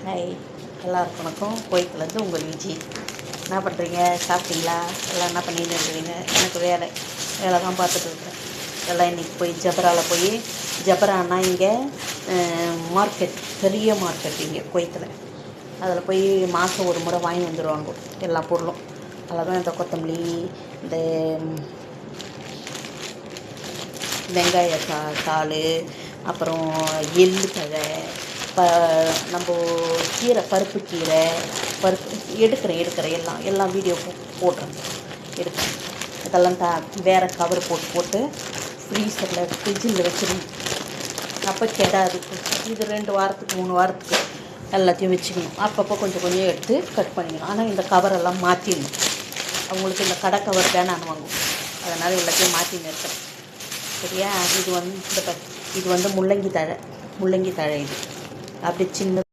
Hi, எல்லாருக்கும் வணக்கம். கோயத்துலேருந்து உங்கள் விஜி. என்ன பண்ணுறீங்க? சாப்பிட்டீங்களா? எல்லாம் என்ன பண்ணிட்டு இருக்கிறீங்க? எனக்கு வேலை தான் பார்த்துட்டு இருக்கேன். எல்லாம் இன்றைக்கி போய் ஜபரானா இங்கே மார்க்கெட், பெரிய மார்க்கெட் இங்கே கோயத்தில். அதில் போய் மாதம் ஒரு முறை வாங்கி வந்துடுவாங்க எல்லா பொருளும். அதில் தான் இந்த கொத்தமல்லி, இந்த வெங்காய தாள், அப்புறம் எள்ளு தழை, நம்ம கீரை, பருப்பு எடுக்கிறேன் எல்லாம் வீடியோ போடுறேன். எடுக்கிறேன் இதெல்லாம் வேறு கவர் போட்டு ஃப்ரிட்ஜில் வச்சுக்கணும். அப்போ கெடாது. இது 2 வாரத்துக்கு 3 வாரத்துக்கு எல்லாத்தையும் வச்சுக்கணும். அப்பப்போ கொஞ்சம் எடுத்து கட் பண்ணிக்கணும். ஆனால் இந்த கவரெல்லாம் மாற்றிடணும். அவங்களுக்கு இந்த கடை கவர் வேணான்னு வாங்குவோம். அதனால் எல்லாத்தையும் மாற்றின்னு இருக்கிறேன். சரியா? இது வந்து முள்ளங்கி தழை இது அப்படி சின்ன